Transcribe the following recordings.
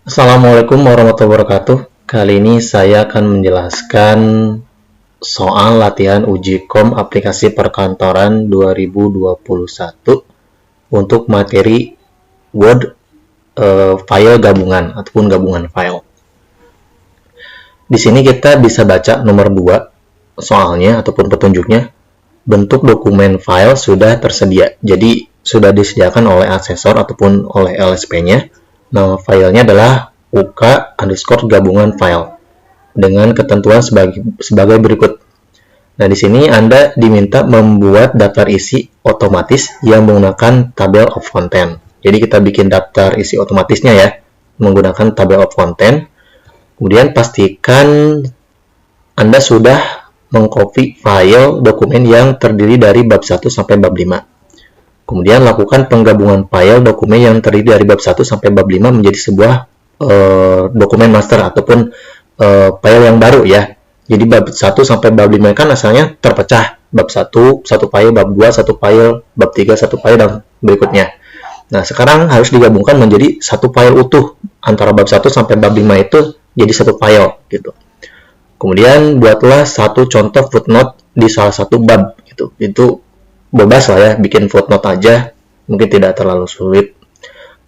Assalamualaikum warahmatullahi wabarakatuh. Kali ini saya akan menjelaskan soal latihan uji kom aplikasi perkantoran 2021 untuk materi Word file gabungan ataupun gabungan file. Di sini kita bisa baca nomor 2 soalnya ataupun petunjuknya. Bentuk dokumen file sudah tersedia. Jadi sudah disediakan oleh asesor ataupun oleh LSP-nya. Nama filenya adalah UK_ gabungan file dengan ketentuan sebagai berikut. Nah, di sini Anda diminta membuat daftar isi otomatis yang menggunakan table of content. Jadi kita bikin daftar isi otomatisnya ya, menggunakan table of content. Kemudian pastikan Anda sudah mengcopy file dokumen yang terdiri dari bab 1 sampai bab 5. Kemudian lakukan penggabungan file dokumen yang terdiri dari bab 1 sampai bab 5 menjadi sebuah dokumen master ataupun file yang baru ya. Jadi bab 1 sampai bab 5 kan asalnya terpecah. Bab 1, satu file, bab 2, satu file, bab 3, satu file, dan berikutnya. Nah, sekarang harus digabungkan menjadi satu file utuh. Antara bab 1 sampai bab 5 itu jadi satu file gitu. Kemudian buatlah satu contoh footnote di salah satu bab gitu. Itu bebas lah ya, bikin footnote aja, mungkin tidak terlalu sulit.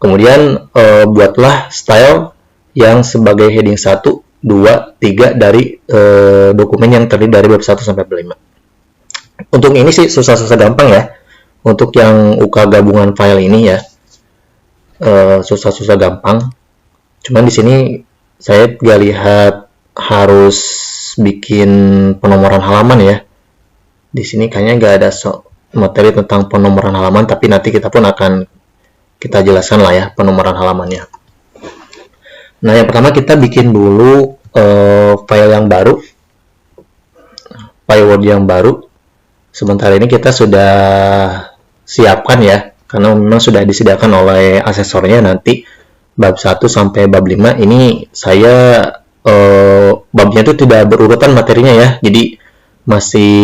Kemudian buatlah style yang sebagai heading 1, 2, 3 dari dokumen yang terdiri dari bab 1 sampai bab 5. Untuk ini sih susah-susah gampang ya. Untuk yang UK gabungan file ini ya, susah-susah gampang. Cuman di sini saya nggak lihat harus bikin penomoran halaman ya. Di sini kayaknya nggak ada materi tentang penomoran halaman, tapi nanti kita pun akan kita jelaskan lah ya penomoran halamannya. Nah, yang pertama kita bikin dulu file yang baru, file Word yang baru. Sebentar ini kita sudah siapkan ya, karena memang sudah disediakan oleh asesornya. Nanti bab 1 sampai bab 5 ini saya babnya itu tidak berurutan materinya ya, jadi masih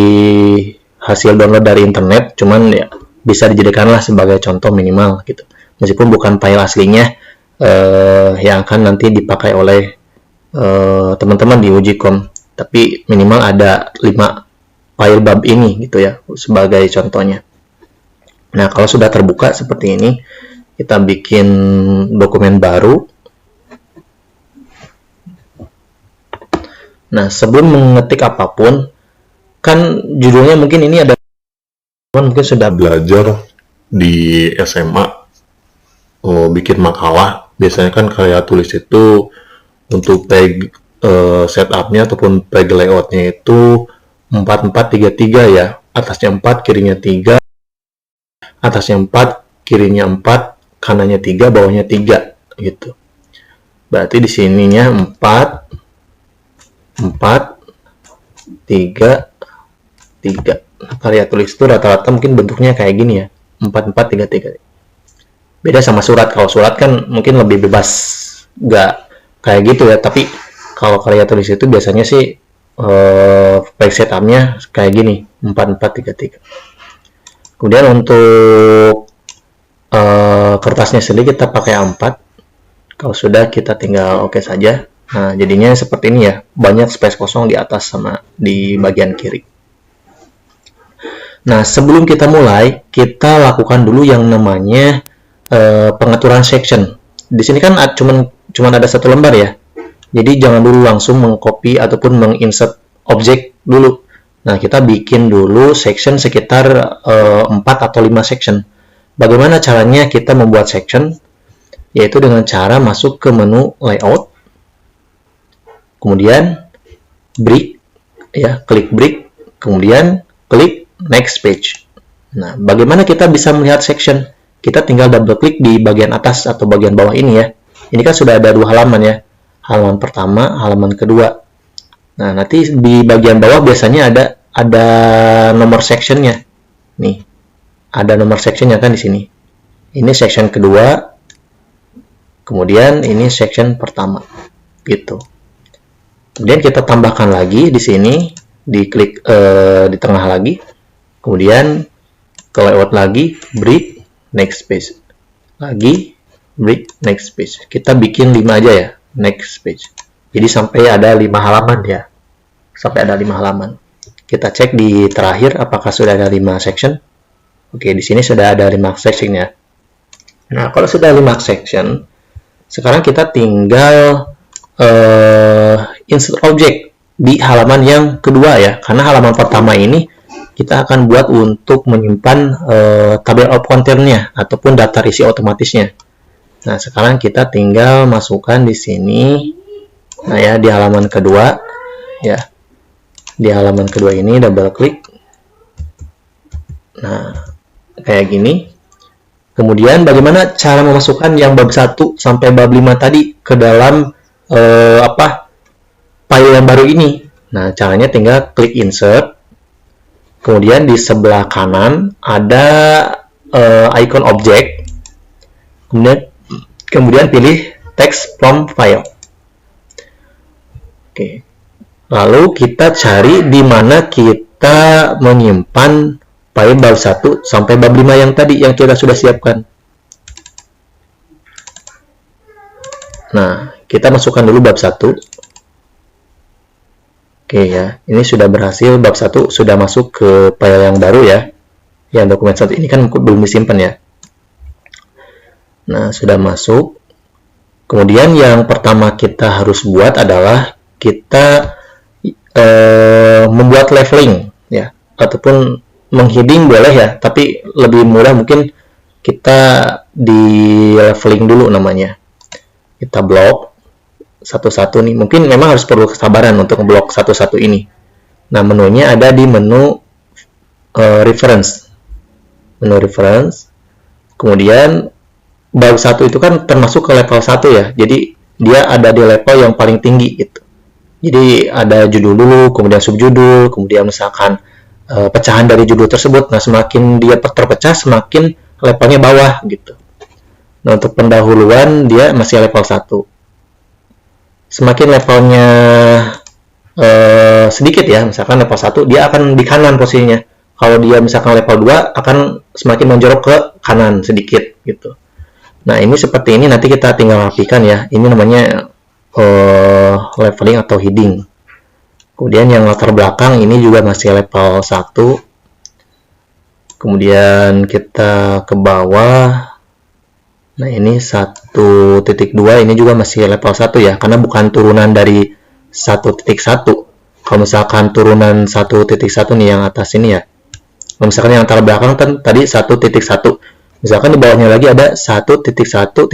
hasil download dari internet, cuman ya bisa dijadikanlah sebagai contoh minimal gitu, meskipun bukan file aslinya yang akan nanti dipakai oleh teman-teman di uji kom, tapi minimal ada 5 file bab ini gitu ya sebagai contohnya. Nah, kalau sudah terbuka seperti ini, kita bikin dokumen baru. Nah, sebelum mengetik apapun, kan judulnya mungkin ini ada, mungkin sudah belajar di SMA bikin makalah. Biasanya kan karya tulis itu untuk page setupnya ataupun page layoutnya itu 4433 ya, atasnya 4, kirinya 3, atasnya 4, kirinya 4, kanannya 3, bawahnya 3 gitu. Berarti di sininya 4 4, 3, 3. Karya tulis itu rata-rata mungkin bentuknya kayak gini ya, 4, 4, 3, 3. Beda sama surat. Kalau surat kan mungkin lebih bebas, nggak kayak gitu ya. Tapi kalau karya tulis itu biasanya sih page setupnya kayak gini, 4, 4, 3, 3. Kemudian untuk kertasnya sendiri kita pakai A4. Kalau sudah, kita tinggal oke saja. Nah, jadinya seperti ini ya, banyak space kosong di atas sama di bagian kiri. Nah, sebelum kita mulai, kita lakukan dulu yang namanya pengaturan section. Di sini kan cuman ada satu lembar ya, jadi jangan dulu langsung mengcopy ataupun menginsert objek dulu. Nah, kita bikin dulu section sekitar 4 atau 5 section. Bagaimana caranya kita membuat section? Yaitu dengan cara masuk ke menu layout, kemudian break ya, klik break, kemudian klik next page. Nah, bagaimana kita bisa melihat section? Kita tinggal double klik di bagian atas atau bagian bawah ini ya. Ini kan sudah ada 2 halaman ya, halaman pertama, halaman kedua. Nah, nanti di bagian bawah biasanya ada nomor sectionnya. Nih, ada nomor sectionnya kan di sini. Ini section kedua, kemudian ini section pertama, gitu. Kemudian kita tambahkan lagi di sini, diklik di tengah lagi, kemudian ke layout lagi, break, next page lagi, break next page. Kita bikin 5 aja ya, next page. Jadi sampai ada 5 halaman ya. Sampai ada 5 halaman. Kita cek di terakhir apakah sudah ada 5 section. Oke, di sini sudah ada 5 section ya. Nah, kalau sudah 5 section, sekarang kita tinggal insert object di halaman yang kedua ya. Karena halaman pertama ini kita akan buat untuk menyimpan table of content-nya ataupun daftar isi otomatisnya. Nah, sekarang kita tinggal masukkan di sini. Nah ya, di halaman kedua ya. Di halaman kedua ini double klik. Nah, kayak gini. Kemudian bagaimana cara memasukkan yang bab 1 sampai bab 5 tadi ke dalam file yang baru ini? Nah, caranya tinggal klik insert. Kemudian di sebelah kanan ada icon object. Kemudian pilih text from file. Oke. Lalu kita cari di mana kita menyimpan file bab 1 sampai bab 5 yang tadi yang kita sudah siapkan. Nah, kita masukkan dulu bab 1. Oke ya, ini sudah berhasil, bab 1 sudah masuk ke file yang baru ya. Yang dokumen 1 ini kan belum disimpan ya. Nah, sudah masuk. Kemudian yang pertama kita harus buat adalah kita membuat leveling ya, ataupun mengheading boleh ya, tapi lebih mudah mungkin kita di leveling dulu namanya. Kita blok satu-satu nih, mungkin memang harus perlu kesabaran untuk blok satu-satu ini. Nah, menunya ada di menu reference. Menu reference. Kemudian bab 1 itu kan termasuk ke level 1 ya. Jadi dia ada di level yang paling tinggi gitu. Jadi ada judul dulu, kemudian subjudul, kemudian misalkan pecahan dari judul tersebut. Nah, semakin dia terpecah, semakin levelnya bawah gitu. Nah, untuk pendahuluan dia masih level 1. Semakin levelnya sedikit ya, misalkan level 1 dia akan di kanan posisinya. Kalau dia misalkan level 2 akan semakin menjorok ke kanan sedikit gitu. Nah, ini seperti ini nanti kita tinggal rapikan ya. Ini namanya leveling atau heading. Kemudian yang latar belakang ini juga masih level 1. Kemudian kita ke bawah. Nah, ini 1.2 ini juga masih level 1 ya, karena bukan turunan dari 1.1. Kalau misalkan turunan 1.1 nih yang atas ini ya. Kalau misalkan yang latar belakang kan tadi 1.1. Misalkan di bawahnya lagi ada 1.1.1.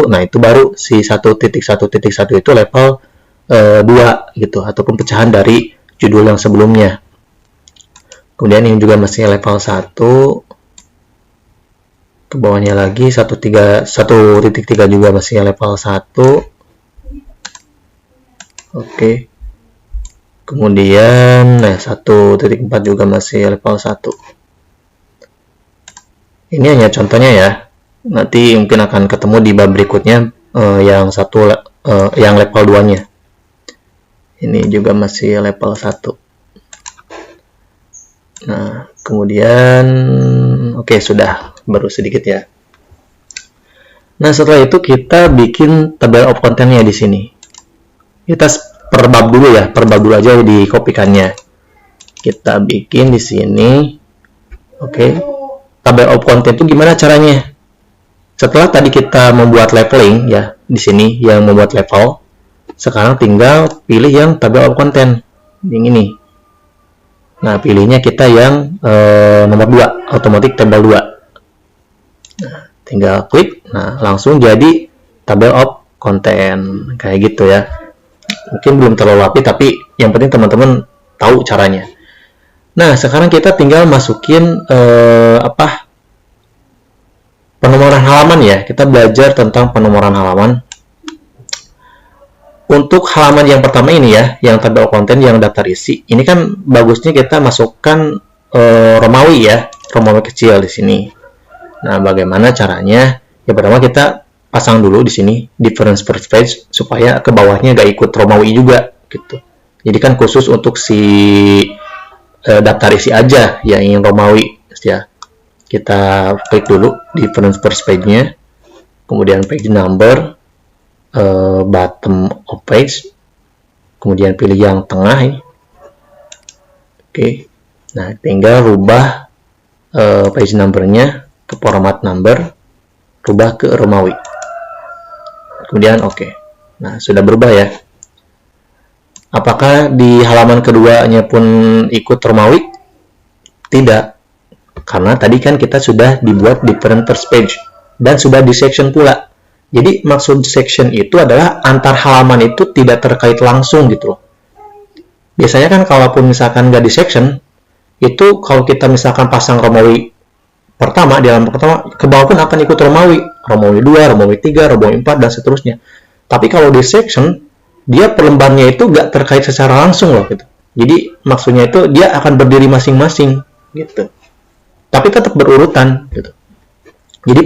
Nah, itu baru si 1.1.1 itu level 2 gitu, ataupun pecahan dari judul yang sebelumnya. Kemudian ini juga masih level 1. Ke bawahnya lagi 1.3 juga masih level 1. Oke. Kemudian 1.4 juga masih level 1. Ini hanya contohnya ya. Nanti mungkin akan ketemu di bab berikutnya yang level 2-nya. Ini juga masih level 1. Nah, kemudian oke, sudah baru sedikit ya. Nah, setelah itu kita bikin table of content-nya di sini. Kita per bab dulu ya, per bab dulu aja dikopikannya. Kita bikin di sini. Oke. Table of content itu gimana caranya? Setelah tadi kita membuat leveling ya, di sini yang membuat level, sekarang tinggal pilih yang table of content yang ini. Nah, pilihnya kita yang nomor 2, automatic table 2. Nah, tinggal klik, nah langsung jadi table of content kayak gitu ya. Mungkin belum terlalu rapi, tapi yang penting teman-teman tahu caranya. Nah, sekarang kita tinggal masukin penomoran halaman ya. Kita belajar tentang penomoran halaman. Untuk halaman yang pertama ini ya, yang table of content, yang daftar isi, ini kan bagusnya kita masukkan Romawi ya, Romawi kecil di sini. Nah, bagaimana caranya? Ya, pertama kita pasang dulu di sini difference per page supaya ke bawahnya gak ikut Romawi juga gitu. Jadi kan khusus untuk si daftar isi aja yang ingin Romawi ya. Kita klik dulu difference per page-nya. kemudian page number, bottom of page, kemudian pilih yang tengah ini. Oke, nah tinggal rubah page numbernya ke format number, rubah ke Romawi, kemudian oke. Nah, sudah berubah ya. Apakah di halaman keduanya pun ikut Romawi? Tidak, karena tadi kan kita sudah dibuat different first page dan sudah di section pula. Jadi maksud section itu adalah antar halaman itu tidak terkait langsung gitu loh. Biasanya kan kalaupun misalkan nggak di section, itu kalau kita misalkan pasang Romawi pertama, di halaman pertama, ke bawah pun akan ikut Romawi. Romawi 2, Romawi 3, Romawi 4, dan seterusnya. Tapi kalau di section, dia per lembarnya itu nggak terkait secara langsung loh gitu. Jadi maksudnya itu dia akan berdiri masing-masing gitu. Tapi tetap berurutan gitu. Jadi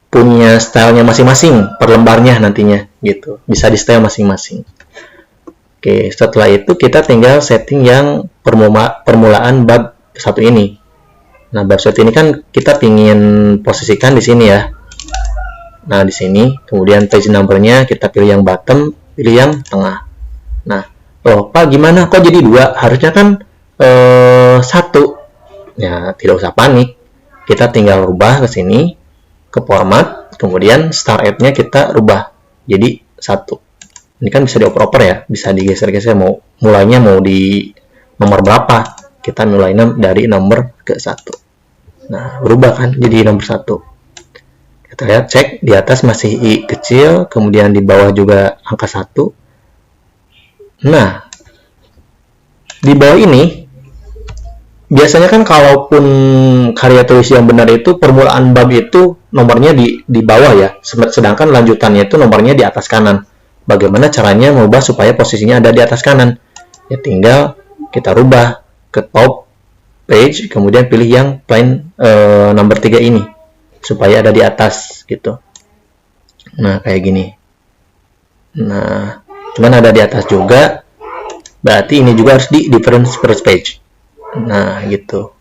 punya stylenya masing-masing per lembarnya nantinya gitu. Bisa di style masing-masing. Oke, setelah itu kita tinggal setting yang permulaan bab 1 ini. Nah, bab 1 ini kan kita pingin posisikan di sini ya. Nah, di sini, kemudian page number-nya kita pilih yang bottom, pilih yang tengah. Nah, Pak gimana? Kok jadi 2? Harusnya kan 1. Ya, tidak usah panik. Kita tinggal rubah ke sini, ke format, kemudian start at-nya kita rubah jadi 1. Ini kan bisa dioper-oper ya, bisa digeser-geser, mulainya mau di nomor berapa. Kita mulainya dari nomor ke 1. Nah, berubah kan jadi nomor 1. Kita lihat, cek di atas masih I kecil, kemudian di bawah juga angka 1. Nah, di bawah ini, biasanya kan kalaupun karya tulis yang benar itu, permulaan bab itu nomornya di bawah ya, sedangkan lanjutannya itu nomornya di atas kanan. Bagaimana caranya mengubah supaya posisinya ada di atas kanan? Ya tinggal kita rubah ke top page, kemudian pilih yang plain number 3 ini supaya ada di atas gitu. Nah, kayak gini. Nah, cuman ada di atas juga, berarti ini juga harus di different first page. Nah, gitu.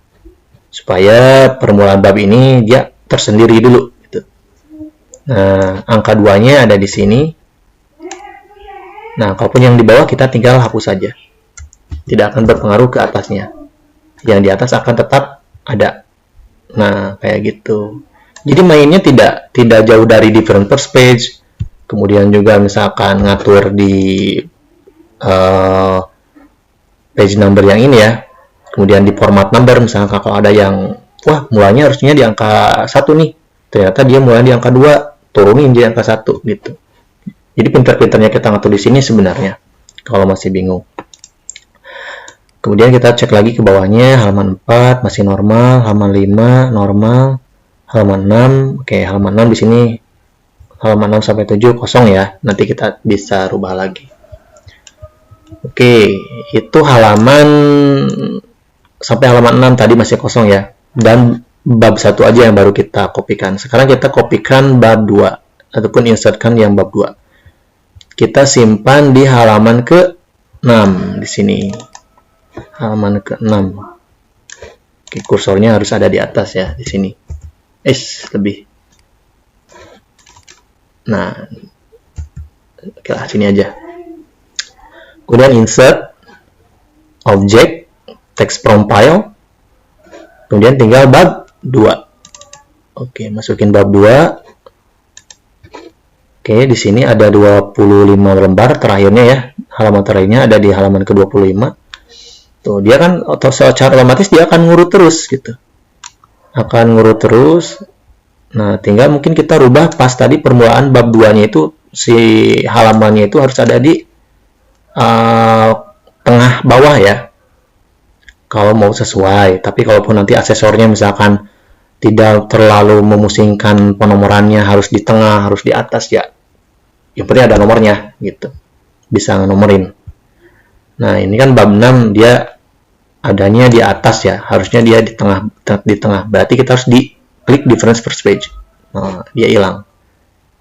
Supaya permulaan bab ini dia tersendiri dulu gitu. Nah, angka 2-nya ada di sini. Nah, kalaupun yang di bawah kita tinggal hapus saja. Tidak akan berpengaruh ke atasnya. Yang di atas akan tetap ada. Nah, kayak gitu. Jadi mainnya tidak jauh dari different first page. Kemudian juga misalkan ngatur di page number yang ini ya. Kemudian di format number, misalkan kalau ada yang wah, mulanya harusnya di angka 1 nih. Ternyata dia mulai di angka 2, turunin di angka 1 gitu. Jadi pinter-pinternya kita ngatur di sini sebenarnya, kalau masih bingung. Kemudian kita cek lagi ke bawahnya, halaman 4 masih normal, halaman 5 normal, halaman 6, oke, halaman 6 di sini, halaman 6 sampai 7 kosong ya, nanti kita bisa rubah lagi. Oke, itu halaman sampai halaman 6 tadi masih kosong ya, dan bab 1 aja yang baru kita kopikan. Sekarang kita kopikan bab 2, ataupun insertkan yang bab 2. Kita simpan di halaman ke-6 di sini. Halaman ke-6. Oke, kursornya harus ada di atas ya, di sini. Lebih. Nah, oke lah, sini aja. Kemudian insert object text from file. Kemudian tinggal bab 2. Oke, masukin bab 2. Oke, di sini ada 25 lembar terakhirnya ya. Halaman terakhirnya ada di halaman ke-25. Tuh, dia kan secara otomatis dia akan ngurut terus gitu. Akan ngurut terus. Nah, tinggal mungkin kita rubah pas tadi permulaan bab 2-nya itu si halamannya itu harus ada di tengah bawah ya. Kalau mau sesuai, tapi kalaupun nanti aksesornya misalkan tidak terlalu memusingkan penomorannya, harus di tengah, harus di atas ya. Yang penting ada nomornya gitu. Bisa ngenomorin. Nah, ini kan bab 6 dia adanya di atas ya. Harusnya dia di tengah. Berarti kita harus klik different first page. Nah, dia hilang.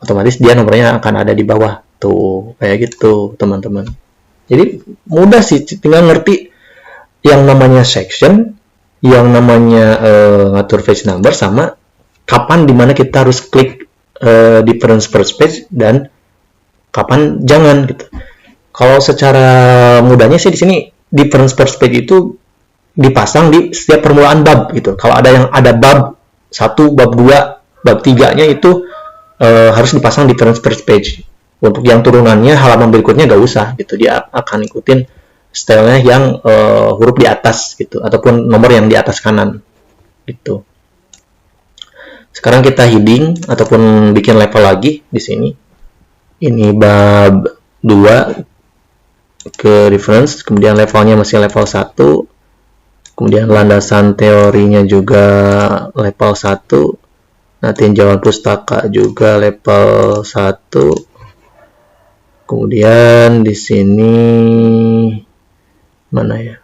Otomatis dia nomornya akan ada di bawah. Tuh, kayak gitu, teman-teman. Jadi mudah sih, tinggal ngerti yang namanya section, yang namanya ngatur page number, sama kapan dimana kita harus klik difference first page dan kapan jangan gitu. Kalau secara mudahnya sih di sini difference first page itu dipasang di setiap permulaan bab gitu. Kalau ada yang ada bab 1, bab 2, bab 3-nya itu harus dipasang difference first page. Untuk yang turunannya halaman berikutnya nggak usah gitu, dia akan ikutin stylenya yang huruf di atas gitu ataupun nomor yang di atas kanan gitu. Sekarang kita heading ataupun bikin level lagi di sini. Ini bab 2 ke reference, kemudian levelnya masih level 1. Kemudian landasan teorinya juga level 1. Nah, tinjauan pustaka juga level 1. Kemudian di sini mana ya?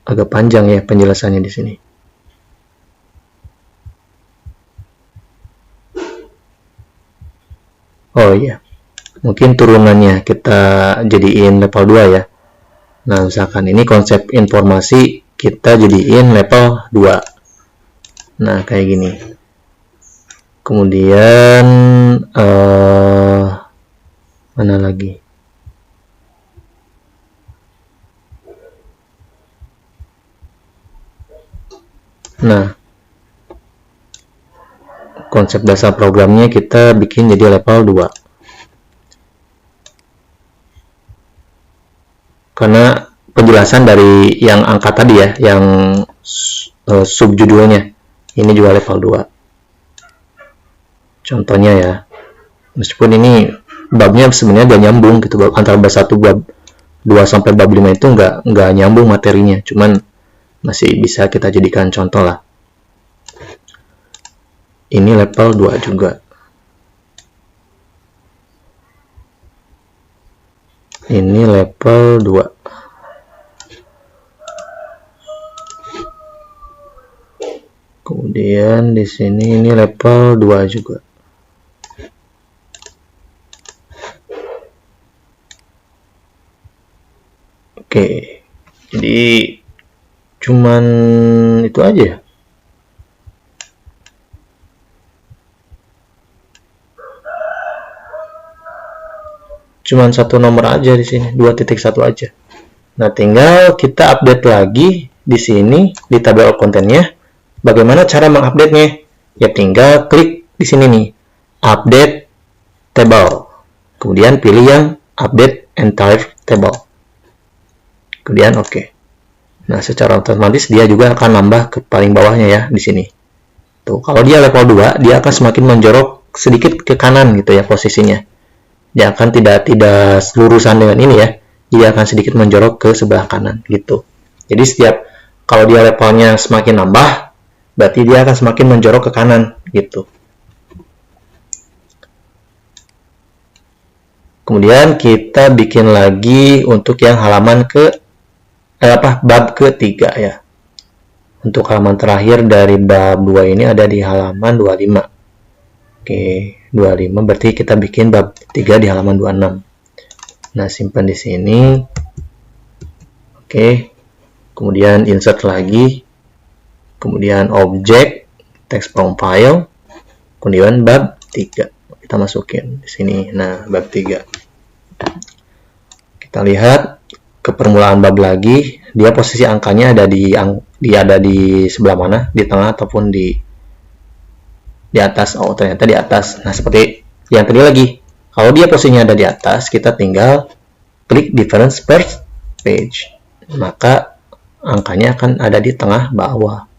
Agak panjang ya penjelasannya di sini. Oh iya, mungkin turunannya kita jadiin level 2 ya. Nah, misalkan ini konsep informasi kita jadiin level 2. Nah, kayak gini. Kemudian mana lagi? Nah, konsep dasar programnya kita bikin jadi level 2. Karena penjelasan dari yang angka tadi ya, yang subjudulnya, ini juga level 2. Contohnya ya, meskipun ini babnya sebenarnya gak nyambung gitu, antara bab 1, bab 2 sampai bab 5 itu nggak nyambung materinya, cuman masih bisa kita jadikan contoh lah. Ini level 2 juga. Ini level 2. Kemudian di sini ini level 2 juga. Oke. Jadi cuman itu aja ya. Cuman satu nomor aja di sini, 2.1 aja. Nah, tinggal kita update lagi di sini di tabel kontennya. Bagaimana cara mengupdate-nya? Ya tinggal klik di sini nih, update table. Kemudian pilih yang update entire table. Kemudian oke. Nah, secara otomatis dia juga akan nambah ke paling bawahnya ya di sini. Tuh, kalau dia level 2, dia akan semakin menjorok sedikit ke kanan gitu ya posisinya. Dia akan tidak selurusan dengan ini ya, dia akan sedikit menjorok ke sebelah kanan gitu. Jadi setiap kalau dia levelnya semakin nambah, berarti dia akan semakin menjorok ke kanan gitu. Kemudian kita bikin lagi untuk yang halaman bab ketiga ya. Untuk halaman terakhir dari bab 2 ini ada di halaman 25. Oke, 25 berarti kita bikin bab 3 di halaman 26. Nah, simpan di sini. Oke. Kemudian insert lagi. Kemudian objek, text from file. Kemudian bab 3. Kita masukin di sini. Nah, bab 3. Kita lihat ke permulaan bab lagi, dia posisi angkanya ada di sebelah mana? Di tengah ataupun di atas. Oh, ternyata di atas. Nah, seperti yang tadi lagi, kalau dia posisinya ada di atas, kita tinggal klik difference first page, maka angkanya akan ada di tengah bawah.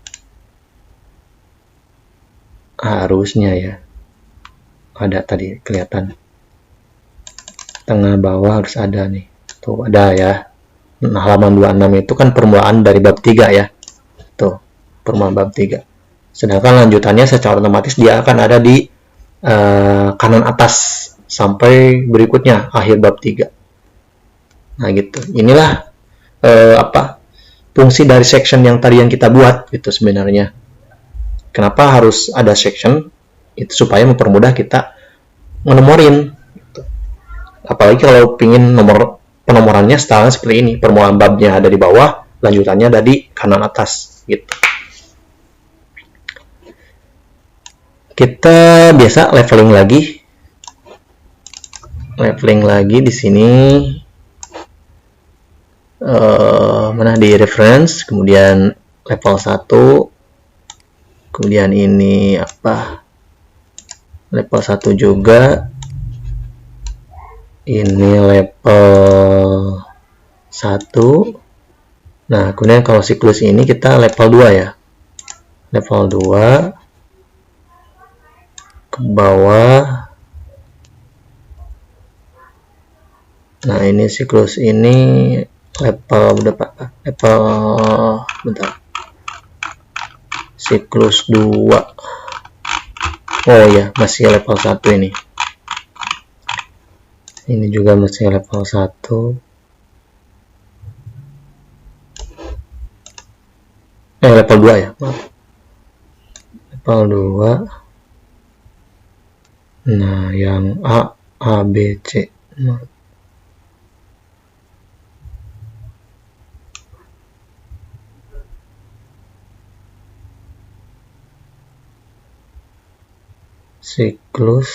Harusnya ya ada, tadi kelihatan tengah bawah harus ada nih. Tuh ada ya. Nah, halaman 26 itu kan permulaan dari bab 3 ya. Tuh, permulaan bab 3. Sedangkan lanjutannya secara otomatis dia akan ada di kanan atas sampai berikutnya akhir bab 3. Nah gitu. Inilah fungsi dari section yang tadi yang kita buat gitu sebenarnya. Kenapa harus ada section? Itu supaya mempermudah kita menomorin. Gitu. Apalagi kalau pingin penomorannya style seperti ini, permulaan babnya ada di bawah, lanjutannya ada di kanan atas gitu. kita biasa leveling lagi di sini. Mana di reference, kemudian level 1, kemudian ini apa, level 1 juga, ini level 1. Nah, kemudian kalau siklus ini kita level 2 ya, level 2 ke bawah. Nah, ini siklus ini level berapa? Bentar. Siklus 2. Oh ya, masih level 1 ini. Ini juga masih level 1. Level 2 ya, maaf. Level 2. Nah, yang A, B, C. Siklus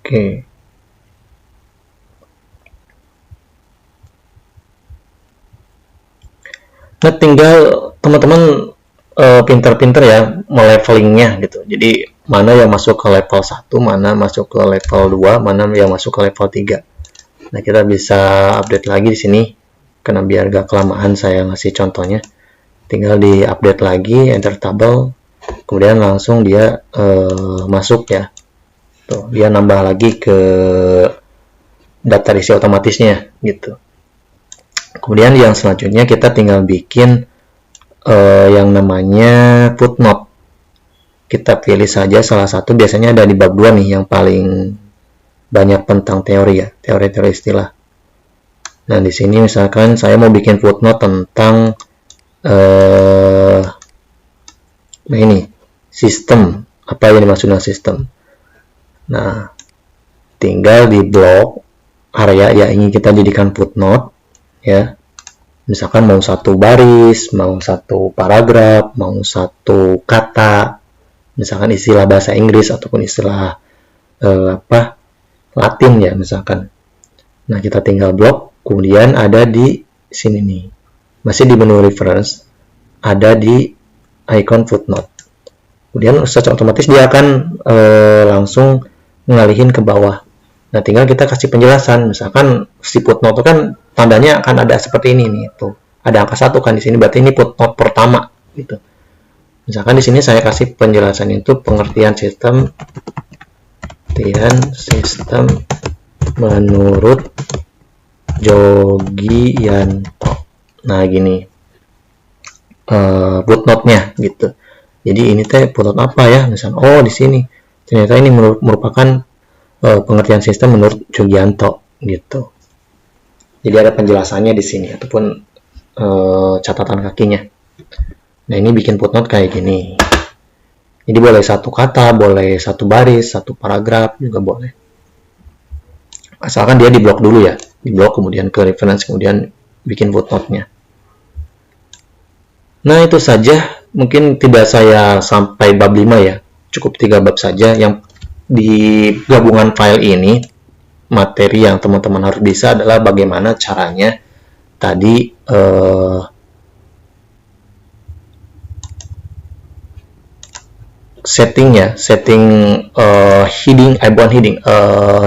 oke. Nah, tinggal teman-teman pinter-pinter ya melevelingnya gitu. Jadi mana yang masuk ke level 1, mana masuk ke level 2, mana yang masuk ke level 3. Nah, kita bisa update lagi di sini karena biar gak kelamaan saya ngasih contohnya. Tinggal di update lagi, enter tabel, kemudian langsung dia masuk ya. Tuh, dia nambah lagi ke daftar isi otomatisnya gitu. Kemudian yang selanjutnya kita tinggal bikin yang namanya footnote. Kita pilih saja salah satu, biasanya ada di bab 2 nih yang paling banyak tentang teori ya, teori-teori istilah. Nah, di sini misalkan saya mau bikin footnote tentang nah ini sistem, apa yang dimaksud dengan sistem. Nah, tinggal di blok area yang ingin kita jadikan footnote ya. Misalkan mau 1 baris, mau 1 paragraf, mau 1 kata, misalkan istilah bahasa Inggris ataupun istilah Latin ya misalkan. Nah, kita tinggal blok, kemudian ada di sini nih, masih di menu reference, ada di icon footnote. Kemudian secara otomatis dia akan langsung ngalihin ke bawah. Nah, tinggal kita kasih penjelasan. Misalkan si footnote itu kan tandanya akan ada seperti ini nih, tuh. Ada angka 1 kan di sini, berarti ini footnote pertama gitu. Misalkan di sini saya kasih penjelasan itu pengertian sistem menurut Jogianto. Nah, gini footnote-nya gitu. Jadi ini teh footnote apa ya? Misalnya, oh di sini ternyata ini merupakan pengertian sistem menurut Jogianto gitu. Jadi ada penjelasannya di sini ataupun catatan kakinya. Nah, ini bikin footnote kayak gini. Jadi boleh 1 kata, boleh 1 baris, 1 paragraf juga boleh. Asalkan dia diblok dulu ya, diblok kemudian ke reference, kemudian bikin footnote-nya. Nah, itu saja. Mungkin tidak saya sampai bab 5 ya, cukup 3 bab saja. Yang di gabungan file ini, materi yang teman-teman harus bisa adalah bagaimana caranya tadi setting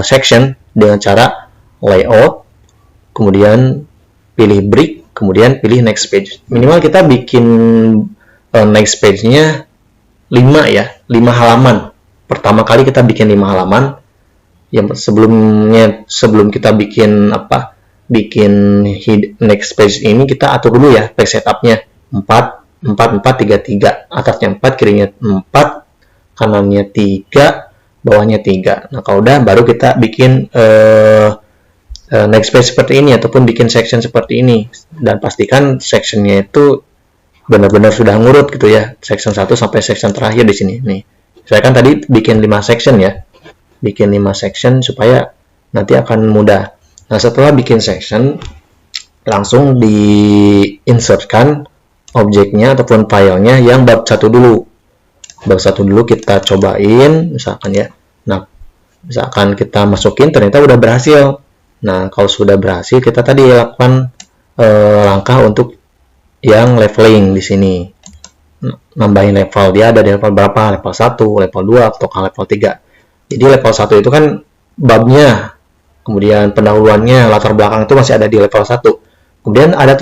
section dengan cara layout, kemudian pilih break, kemudian pilih next page. Minimal kita bikin next page-nya 5 ya, 5 halaman. Pertama kali kita bikin 5 halaman. Yang sebelum kita bikin next page ini, kita atur dulu ya page setupnya 4, 3, atasnya 4, kirinya 4, kanannya 3, bawahnya 3. Nah, kalau udah baru kita bikin next page seperti ini ataupun bikin section seperti ini, dan pastikan sectionnya itu benar-benar sudah ngurut gitu ya, section 1 sampai section terakhir di sini nih. Saya kan tadi bikin 5 section ya, bikin 5 section supaya nanti akan mudah. Nah, setelah bikin section langsung di insertkan objeknya ataupun filenya yang bab 1 dulu. Bab 1 dulu kita cobain misalkan ya. Nah, misalkan kita masukin ternyata udah berhasil. Nah, kalau sudah berhasil kita tadi lakukan langkah untuk yang leveling di sini. Nambahin level, dia ada di level berapa? Level 1, level 2 atau level 3. Jadi level 1 itu kan babnya, kemudian pendahuluannya, latar belakang itu masih ada di level 1. Kemudian ada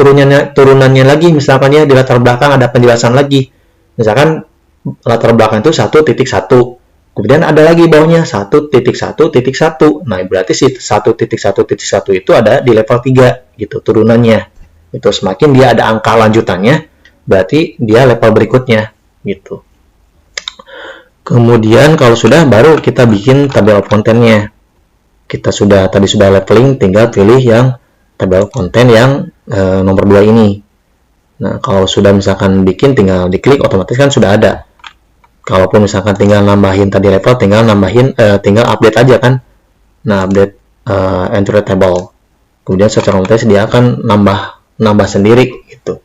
turunannya lagi, misalkan ya di latar belakang ada penjelasan lagi. Misalkan latar belakang itu 1.1. Kemudian ada lagi bawahnya 1.1.1. Nah, berarti si 1.1.1 itu ada di level 3 gitu turunannya. Itu semakin dia ada angka lanjutannya, berarti dia level berikutnya gitu. Kemudian kalau sudah baru kita bikin tabel kontennya. Kita tadi sudah leveling, tinggal pilih yang tabel konten yang nomor 2 ini. Nah, kalau sudah misalkan bikin tinggal diklik, otomatis kan sudah ada. Kalaupun misalkan tinggal nambahin tadi level, tinggal update aja kan. Nah, update entry table. Kemudian secara otomatis dia akan nambah sendiri gitu.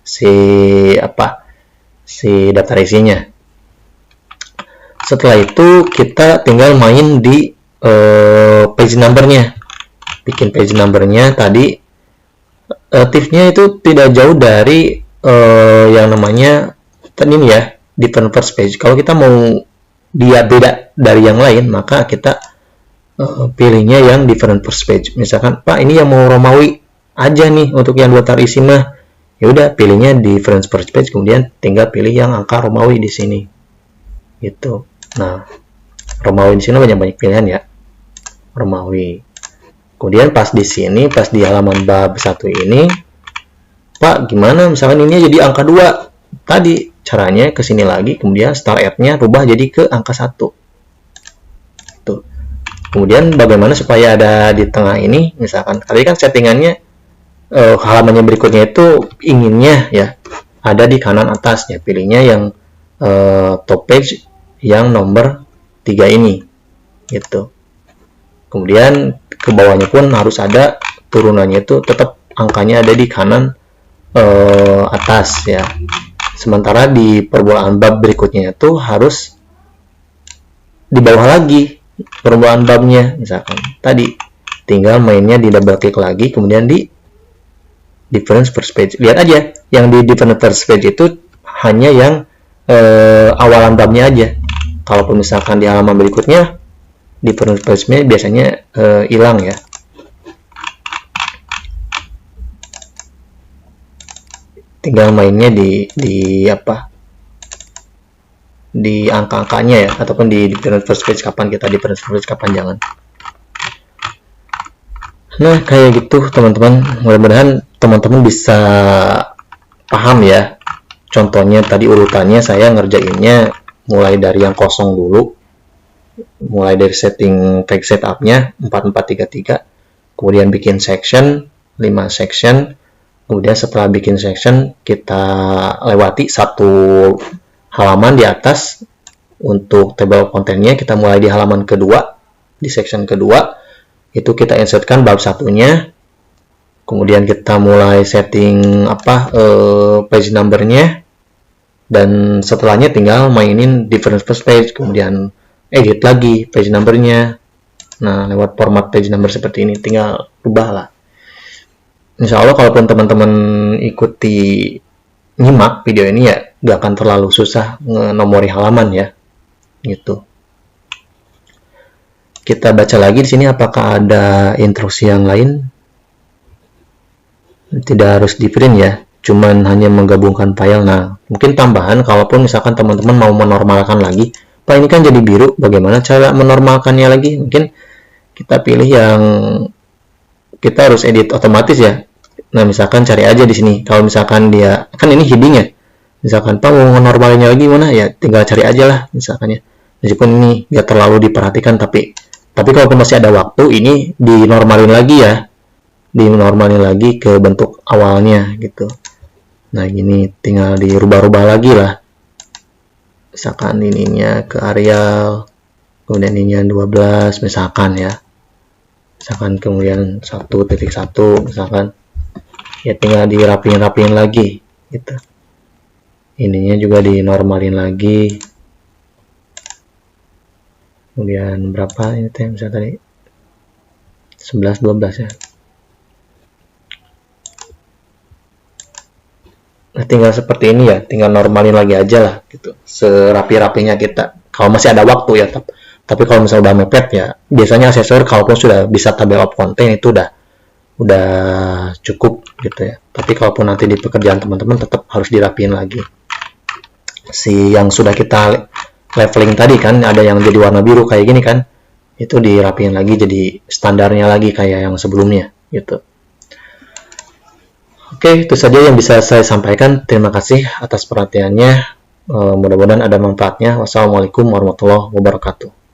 Si daftar isinya. Setelah itu kita tinggal main di page number-nya. Bikin page number-nya tadi tipsnya itu tidak jauh dari yang namanya tadi ini ya, different first page. Kalau kita mau dia beda dari yang lain, maka kita pilihnya yang different first page. Misalkan, Pak, ini yang mau Romawi aja nih untuk yang daftar isi mah. Ya udah, pilihnya different first page, kemudian tinggal pilih yang angka Romawi di sini. Gitu. Nah, Romawi di sini banyak pilihan ya. Romawi. Kemudian pas di sini, pas di halaman bab 1 ini, Pak, gimana misalkan ini jadi angka 2. Tadi caranya ke sini lagi, kemudian star add-nya rubah jadi ke angka 1. Tuh. Kemudian bagaimana supaya ada di tengah ini, misalkan tadi kan settingannya halamannya berikutnya itu inginnya ya ada di kanan atas ya, pilihnya yang top page yang nomor 3 ini gitu. Kemudian ke bawahnya pun harus ada turunannya, itu tetap angkanya ada di kanan atas ya. Sementara di permulaan bab berikutnya itu harus di bawah lagi permulaan babnya. Misalkan tadi tinggal mainnya di double klik lagi, kemudian di different first page. Lihat aja yang di different first page itu hanya yang awalan babnya aja. Kalaupun misalkan di halaman berikutnya different first page biasanya hilang ya. Tinggal mainnya di angka-angkanya ya, ataupun di different first page kapan kita different first page, kapan jangan. Nah, kayak gitu teman-teman. Mudah-mudahan teman-teman bisa paham ya. Contohnya tadi urutannya saya ngerjainnya mulai dari yang kosong dulu. Mulai dari setting page setupnya 4433. Kemudian bikin section 5 section. Kemudian setelah bikin section, kita lewati satu halaman di atas. Untuk table kontennya, kita mulai di halaman kedua, di section kedua. Itu kita insertkan bab satunya. Kemudian kita mulai setting page numbernya. Dan setelahnya tinggal mainin different first page. Kemudian edit lagi page numbernya. Nah, lewat format page number seperti ini, tinggal rubah lah. Insya Allah kalaupun teman-teman ikuti nyimak video ini ya gak akan terlalu susah nomori halaman ya gitu. Kita baca lagi di sini apakah ada instruksi yang lain. Tidak harus di print ya, cuman hanya menggabungkan file. Nah, mungkin tambahan kalaupun misalkan teman-teman mau menormalkan lagi, Pak ini kan jadi biru, bagaimana cara menormalkannya lagi? Mungkin kita pilih yang kita harus edit otomatis ya. Nah, misalkan cari aja di sini. Kalau misalkan dia kan ini heading ya. Misalkan Pak mau normalnya lagi mana ya, tinggal cari aja lah misalkan ya. Meskipun ini nggak terlalu diperhatikan, tapi kalau masih ada waktu, ini dinormalin lagi ya. Dinormalin lagi ke bentuk awalnya gitu. Nah, gini tinggal dirubah-rubah lagi lah. Misalkan ininya ke Arial, kemudian ininya 12 misalkan ya. Misalkan kemudian 1.1 misalkan. Ya tinggal dirapiin lagi gitu. ininya juga dinormalin lagi. Kemudian berapa ini teh, misalnya tadi 11 12 ya. Nah, tinggal seperti ini ya, tinggal normalin lagi aja lah gitu, serapi-rapinya kita. Kalau masih ada waktu ya, tapi kalau misalnya udah mepet ya, biasanya asesor kalaupun sudah bisa tabel of content itu udah cukup gitu ya. Tapi kalaupun nanti di pekerjaan teman-teman tetap harus dirapiin lagi. Si yang sudah kita leveling tadi kan, ada yang jadi warna biru kayak gini kan, itu dirapiin lagi jadi standarnya lagi kayak yang sebelumnya gitu. Oke, itu saja yang bisa saya sampaikan. Terima kasih atas perhatiannya. Mudah-mudahan ada manfaatnya. Wassalamualaikum warahmatullahi wabarakatuh.